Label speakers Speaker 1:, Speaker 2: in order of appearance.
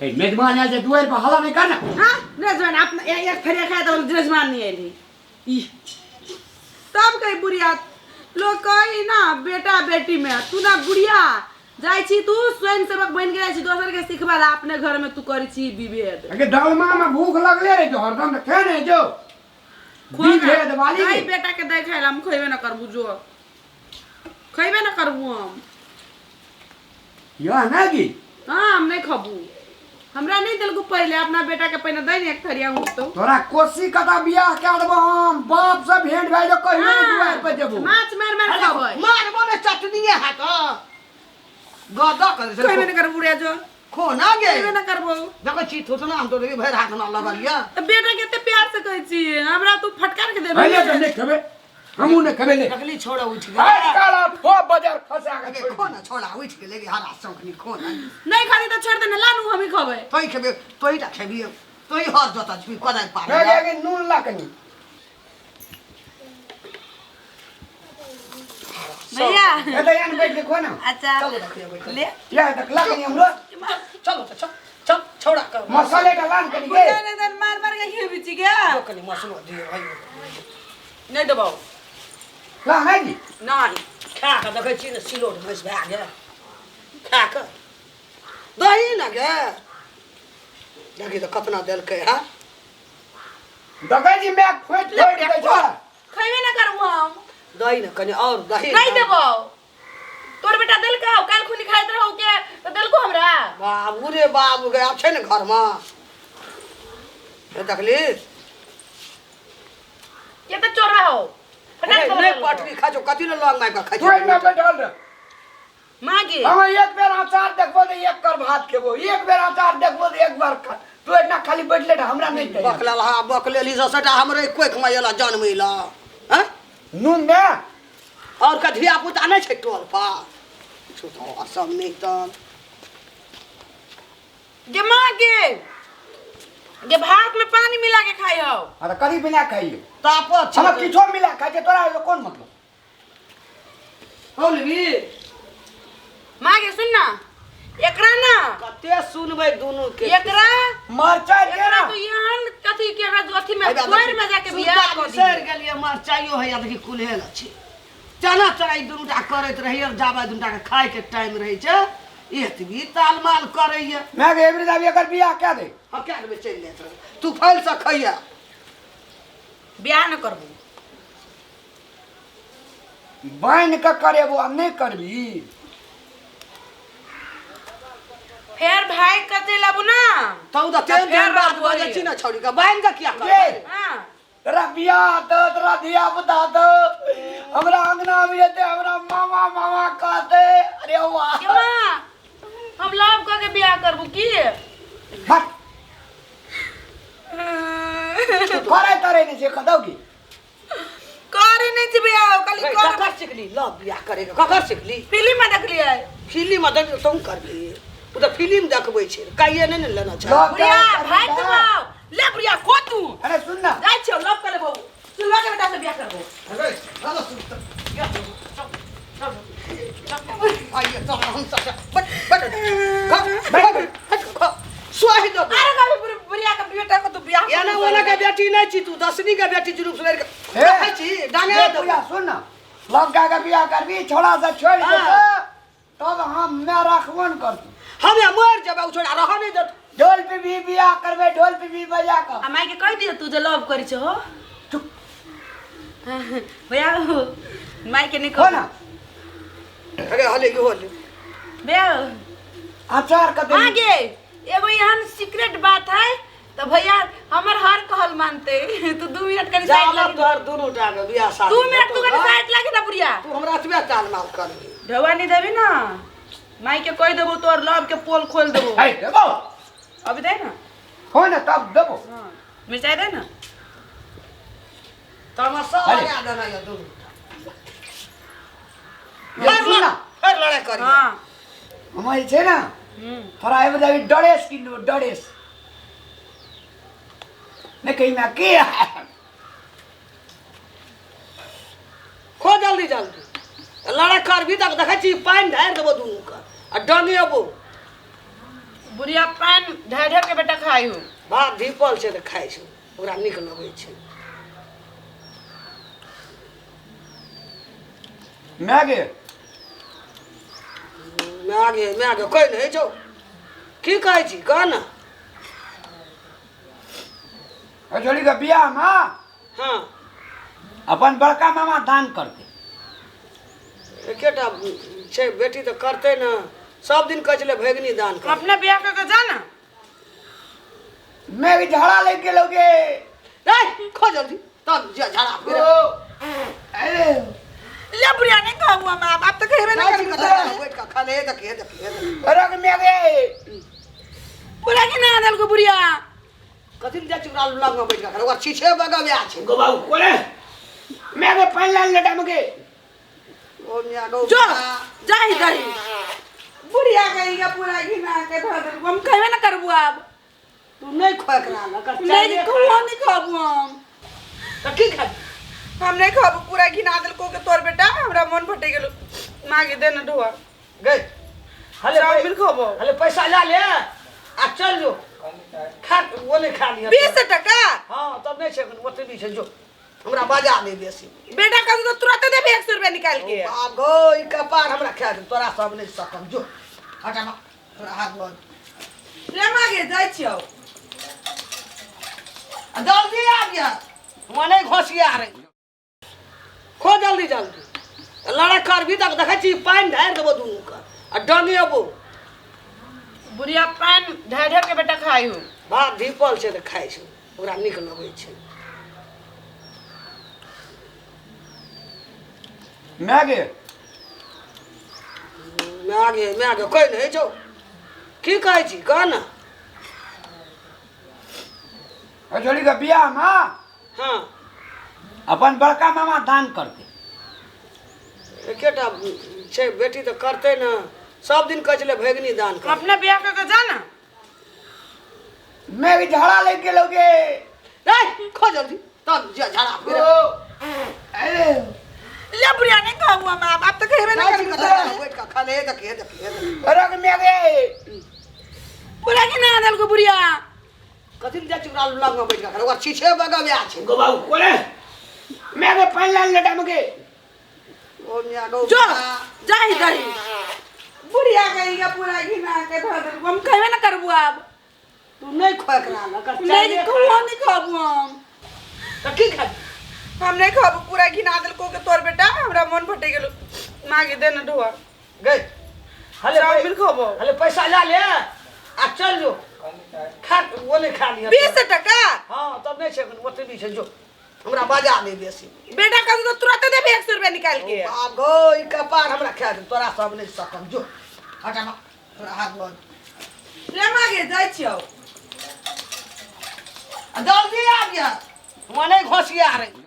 Speaker 1: ए मेजबान आए दुआर पर हल्ला नहीं करना।
Speaker 2: हां मेजबान अपना एक फेरे खाए तो मेजबान नहीं आइली ई तब कई बुढ़िया लोग कही ना बेटा बेटी में तू ना बुढ़िया जाई छी तू स्वयं सेवक बन के जाई छी दोसर के सिखवाला अपने घर में तू करी छी विभेद।
Speaker 1: अगे डालमा में भूख लगले रे जो हरदम खे नहीं जो विभेद वाली
Speaker 2: नहीं बेटा के दे खाइला हम खइबे ना करबू जो खइबे ना करबू हम
Speaker 1: या ना की
Speaker 2: हां हम नहीं खाबू हमरा नहीं दिल को पहले अपना बेटा के पहले दई ने एक थरिया हूं तो
Speaker 1: तोरा कोसी कदा बियाह के देबो हम बाप से भेंट भाई जो कहियो दुआर पर देबो
Speaker 2: माछ मार खाबै
Speaker 1: मारबो ने चटनीए है तो गदा कर से
Speaker 2: खइबे ना कर बुढ़िया जो
Speaker 1: खो ना गे
Speaker 2: खइबे ना करबो
Speaker 1: देखो चीत होत ना हम तो भर हाथ ना लगलिया
Speaker 2: तो बेटा के ते प्यार से कहै छी हमरा तू फटकार के देबे
Speaker 1: भले तो नहीं खबे हमू ने खबे ले
Speaker 3: अगली छोड़ा उठ गया
Speaker 1: आज काला ठो बाजार फसा के
Speaker 3: खो ना छोड़ा उठ के लेके हरा सौखनी खो ना
Speaker 2: नहीं खाली तो छोड़ देना लानू हम ही खबै
Speaker 3: तोई खेबे तोई ता खेबी तोई हर जोता छी कदाई पार
Speaker 1: मैं के नून लाकनी
Speaker 2: भैया
Speaker 1: ए तो यान बैठ के खो ना
Speaker 2: अच्छा
Speaker 3: चलो रखिए
Speaker 2: ले
Speaker 1: या तक लाकनी हम लो
Speaker 3: चलो तो चल छोड़ा कर
Speaker 1: मसाले का लान करी के
Speaker 2: ने मार मार के खियो बिची के
Speaker 3: कनी मसलो दिए भाई
Speaker 2: नहीं दबाओ
Speaker 1: ला है जी
Speaker 2: नहीं
Speaker 3: खा के देखै छी ने सिलोट मस भए गेल खा के दही ना गे देखी तो कतना देल के हां
Speaker 1: दगा जी मैं खोट छोड़ दे छोड़
Speaker 2: खइबे ना करबू हम
Speaker 3: दही ना कनी और दही
Speaker 2: नहीं देबो तोर बेटा दिल का काल खुनी खाइत रहौ के तो दिल को हमरा
Speaker 3: बाबू रे बाबू गए अब छै ने घर में ये देखली
Speaker 2: ये तो चोर रहो
Speaker 3: नहीं पटरी खा जो कथि न लंग मार के खा
Speaker 1: छोड़ ना बैठल रे
Speaker 2: मागे
Speaker 1: हम एक बेर अचार देखबो तो एक कर भात खेबो एक बेर अचार देखबो तो एक बार तू इतना खाली बैठले रे हमरा नहीं चाहिए
Speaker 3: बकला हा बकलेली सटा हमरे कोई खमायला जन्मैला हैं
Speaker 1: नून दे
Speaker 3: और का धिया पुता नहीं छै टोल पा छुतो असम नहीं त
Speaker 2: जे मागे जे भात में पानी मिला के खाई हो
Speaker 1: अरे करी बिना खाइयो
Speaker 3: ताप
Speaker 1: हम किछो मिला खाइ छै तोरा एगो कोन मतलब
Speaker 3: होलवी
Speaker 2: मागे सुन ना एकरा ना
Speaker 3: कते सुनबै दोनों के
Speaker 2: एकरा
Speaker 1: मरचा के
Speaker 2: एकरा
Speaker 1: ना
Speaker 2: तो यहां कथि के एकरा अथी में कोर में जाके बियाह कर दी
Speaker 3: सर गेलिए मार चाहियो है या देखि कुलेल अछि चना चराई दुनुटा करैत रही और जाबा दुनुटा के खाए के टाइम रही छै एतबी तालमाल करैया
Speaker 1: मैं के एवरी दाबी एकर बियाह क्या दे
Speaker 3: हम क्या में चल लेत रह तू फैल से खइया
Speaker 2: बियाह न करबू
Speaker 1: बाइन के करेबो हम नहीं करबी
Speaker 2: फिर भाई कते लाबू ना
Speaker 3: तौ द तेल
Speaker 2: फिर
Speaker 3: बात
Speaker 2: बात
Speaker 3: बजे
Speaker 2: बोली।
Speaker 3: छी ना छोड़ी का बाइन का क्या कर
Speaker 2: हां
Speaker 1: तेरा बियाह दो तेरा दिया बता दो हमरा अंगना में रहते हमरा मामा मामा कहते अरे वाह
Speaker 2: के मां हम लव क के बियाह करबू की
Speaker 1: हट करे तरे नहीं से कदौ की
Speaker 2: करे नहीं छी बियाह खाली कर
Speaker 3: ककर सिखली लव बियाह करेगा ककर सिखली
Speaker 2: फिल्म में देख लिया
Speaker 3: फिल्म में देख तुम करबी उ तो फिल्म देखबै छै काइए नहीं न लेना छै
Speaker 1: लव
Speaker 2: बुढ़िया भाई दबाओ ले बुढ़िया खो तू
Speaker 1: अरे सुन ना
Speaker 2: जाय छौ लव कर लेबो सुनवा के बेटा से बियाह करबो
Speaker 3: अरे चलो सुन आइए तो हम सब बट सोही दो
Speaker 2: अरे कभी बुढ़िया का बेटा को तू बियाह
Speaker 3: या ना वाला का बेटी नहीं छी तू दसनी का बेटी जुलूम सुनेर के
Speaker 1: ए,
Speaker 3: देखै छी डांगे दो
Speaker 1: भैया सुन ना लव का बियाह करबी छोड़ा से छोड़ दे तब हम मैं रखबन करतू
Speaker 3: हम या मर जब उ छोड़ा रह नहीं दे
Speaker 1: ढोल पे भी बियाह करबे ढोल पे भी बजा कर
Speaker 2: आ माई के कह दियो तू जे लव करी छ हो
Speaker 1: चुप
Speaker 2: भैया माई के नहीं
Speaker 1: हो
Speaker 2: कह
Speaker 1: ना
Speaker 3: अरे हले के होले
Speaker 2: भैया
Speaker 1: अचार का दे
Speaker 2: आगे एगो यहाँ सीक्रेट बात है तो भैया हमर हर कहल मानते तू 2 मिनट कनी साइड
Speaker 3: जाला
Speaker 2: लगी
Speaker 3: तोर दोनों टा के बियाह शादी
Speaker 2: 2 मिनट तू कनी साइड लगी ना बुढ़िया
Speaker 3: तू हमरा अतबे ताल मार करबी
Speaker 2: ढवा नहीं देबी ना माई के कह देबो तोर लव के पोल खोल देबो
Speaker 1: है देबो
Speaker 2: अभी दे ना
Speaker 1: हो ना तब देबो
Speaker 2: हां मिर्चाई दे ना
Speaker 3: तमाशा लगा देना ये दोनों
Speaker 1: ये सुन ना
Speaker 3: फिर लड़ाई करी
Speaker 2: हां
Speaker 1: हमारी छे ना थोड़ा ए बजावी डरेस किलो डरेस ने कहीं ना किया
Speaker 3: खो जल्दी जल्दी लड़ाई करबी तक देखै छी पानी ढार देबो दुनू का आ डंगे अबो
Speaker 2: बुढ़िया पान ढेर ढेर के बेटा खाई हूँ
Speaker 3: भात धीपल छै तऽ खाइ छै ओकरा नीक लगै छै
Speaker 1: मैगे
Speaker 3: मागे कहि नहि छौ की कहै छी कह ने
Speaker 1: छोड़ी के बियाह में
Speaker 3: हाँ
Speaker 1: अपन बड़का मामा दान करते
Speaker 3: एकेटा छै बेटी तऽ करतै ने सब दिन कहै छलै भैगनी दान कर
Speaker 2: अपना ब्याह करके जा ना
Speaker 1: मैं भी झाड़ा लेके लोगे
Speaker 3: रे खो जल्दी तब झाड़ा फिर
Speaker 1: अरे
Speaker 2: ले बुढ़िया नहीं खाऊंगा मैं अब तक हेबे ना कर
Speaker 3: बैठ का खा ले देखिए
Speaker 1: अरे मैगे
Speaker 2: पूरा की ना दल को बुढ़िया
Speaker 3: कथि ले चुरा लग में बैठ का ओकर छीछे बगल आ छै
Speaker 1: गो बाबू कोले मैगे पान लाल लटा मगे
Speaker 3: ओ मिया गो
Speaker 2: जो जाई जाई बुढ़िया गई या पूरा की ना के धर दे हम कहबे ना करबू अब
Speaker 3: तू नहीं खोकरा न कर
Speaker 2: नहीं तू नहीं खाबू हम
Speaker 3: त की खा
Speaker 2: हम नहीं खाबू पूरा की ना दल को के तोर बेटा हमरा मन फटे गेलो मागे दे ना ढोआ
Speaker 3: गई हले
Speaker 2: चाउमीन खाबो
Speaker 3: हले पैसा ला ले आ चल जो खा वो नहीं खा लिया
Speaker 2: 20 टका
Speaker 3: हां तब नहीं छै ओते भी छै जो हमरा बाजा नहीं बेसी
Speaker 2: बेटा का तो तुरंत दे 100 रुपया निकाल के
Speaker 3: गो ई कपार हमरा खा दे तोरा सब नहीं सकम जो हटा तोरा हाथ बंद
Speaker 2: ले मागे जाई छियो
Speaker 3: जल्दी आ गया मने घोसिया रे खो जल्दी लड़ा करबी तक देखै छी पानी ढार देबो दुनू का आ डंगे अबो
Speaker 2: बुढ़िया पान ढेर ढेर के बेटा खाई हूँ
Speaker 3: भात धीपल छै तऽ खाइ छै ओकरा नीक लगै छै
Speaker 1: मैगे
Speaker 3: मागे कहि नहि छौ की कहै छी कह ने
Speaker 1: छोड़ी के बियाह में
Speaker 3: हाँ
Speaker 1: अपन बड़का मामा दान करते
Speaker 3: एकेटा छै बेटी तऽ करतै ने सब दिन कहै छलै भैगनी दान कर
Speaker 2: अपना ब्याह करके जा ना
Speaker 1: मैं भी झाड़ा लेके लोगे
Speaker 3: रे खो जल्दी तब झाड़ा फिर
Speaker 1: अरे
Speaker 2: ले बुढ़िया नहीं खाऊंगा मैं अब तक हेबे ना कर
Speaker 3: बैठ का खा ले देखिए
Speaker 1: अरे मैगे
Speaker 2: पूरा की ना दल को बुढ़िया
Speaker 3: कथि ले चुरा लग में बैठ का ओकर छीछे बगल आ छै
Speaker 1: गो बाबू कोले मैगे पान लाल लटा मगे
Speaker 3: ओ मिया गो
Speaker 2: जो जाई जाई बुढ़िया गई या पूरा की ना के धर दे हम कहबे ना करबू अब
Speaker 3: तू नहीं खोकरा न कर
Speaker 2: नहीं तू नहीं खाबू हम
Speaker 3: त की खा
Speaker 2: हम नहीं खाबू पूरा की ना दल को के तोर बेटा हमरा मन फटे गेलो मागे दे ना ढोआ
Speaker 3: गई हले
Speaker 2: चाउमीन खाबो
Speaker 3: हले पैसा ला ले आ चल जो खा वो नहीं खा लिया
Speaker 2: 20 टका
Speaker 3: हां तब नहीं छै ओते भी छै जो हमरा बाजा नहीं बेसी
Speaker 2: बेटा का तो तुरंत दे 100 रुपया निकाल के
Speaker 3: गो ई कपार हमरा खा दे तोरा सब नहीं सकम जो हटा तोरा हाथ बंद
Speaker 2: ले मागे जाई छियो
Speaker 3: जल्दी आ गया मने घोसिया रे